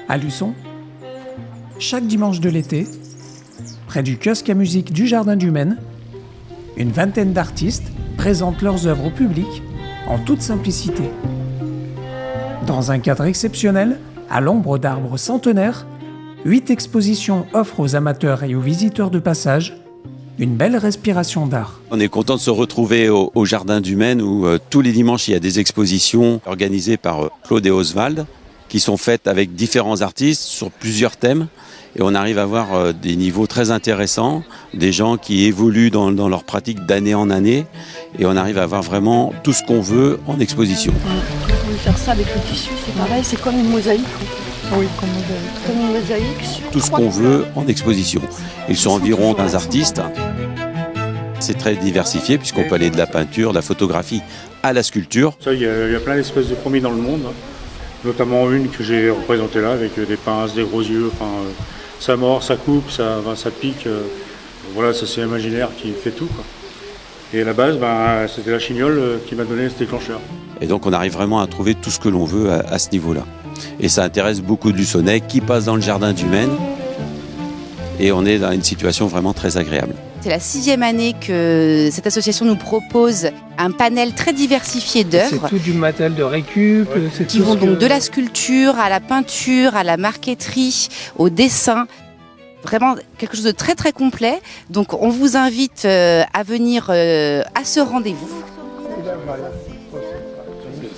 À Luçon, chaque dimanche de l'été, près du kiosque à musique du Jardin du Maine, une vingtaine d'artistes présentent leurs œuvres au public en toute simplicité. Dans un cadre exceptionnel, à l'ombre d'arbres centenaires, 8 expositions offrent aux amateurs et aux visiteurs de passage une belle respiration d'art. On est content de se retrouver au Jardin du Maine où tous les dimanches il y a des expositions organisées par Claude et Oswald qui sont faites avec différents artistes sur plusieurs thèmes. Et on arrive à avoir des niveaux très intéressants, des gens qui évoluent dans leur pratique d'année en année. Et on arrive à avoir vraiment tout ce qu'on veut en exposition. On peut faire ça avec le tissu, c'est pareil, c'est comme une mosaïque. Oui, comme une mosaïque. Tout ce qu'on veut en exposition. Ils sont environ 15 artistes. C'est très diversifié puisqu'on peut aller de la peinture, de la photographie à la sculpture. Il y a plein d'espèces de fourmis dans le monde, notamment une que j'ai représentée là avec des pinces, des gros yeux. Ça mord, ça coupe, ça pique. Voilà, ça c'est l'imaginaire qui fait tout, quoi. Et à la base, c'était la chignole qui m'a donné ce déclencheur. Et donc on arrive vraiment à trouver tout ce que l'on veut à ce niveau-là. Et ça intéresse beaucoup de Luçonnais qui passent dans le Jardin du Maine. Et on est dans une situation vraiment très agréable. C'est la 6e année que cette association nous propose un panel très diversifié d'œuvres. C'est tout du matériel de récup. Qui vont donc de la sculpture à la peinture, à la marqueterie, au dessin. Vraiment quelque chose de très très complet. Donc on vous invite à venir à ce rendez-vous.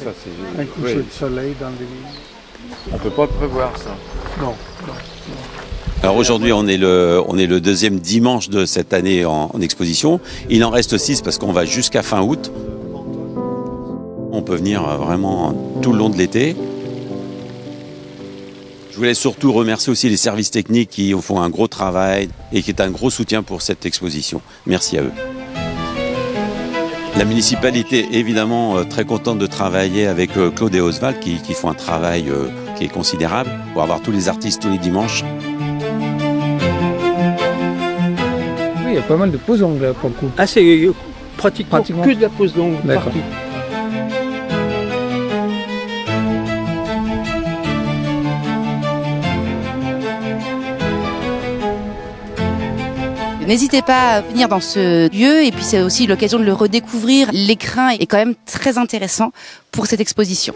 Ça, c'est Un coucher de soleil dans l'église. On peut pas prévoir ça. Non. Alors aujourd'hui, on est le deuxième dimanche de cette année en exposition. Il en reste 6 parce qu'on va jusqu'à fin août. On peut venir vraiment tout le long de l'été. Je voulais surtout remercier aussi les services techniques qui font un gros travail et qui est un gros soutien pour cette exposition. Merci à eux. La municipalité est évidemment très contente de travailler avec Claude et Oswald qui font un travail qui est considérable pour avoir tous les artistes tous les dimanches. Oui, il y a pas mal de poses ongles pour le coup. Ah, c'est pratiquement que de la pose longue. D'accord. Partout. N'hésitez pas à venir dans ce lieu et puis c'est aussi l'occasion de le redécouvrir. L'écrin est quand même très intéressant pour cette exposition.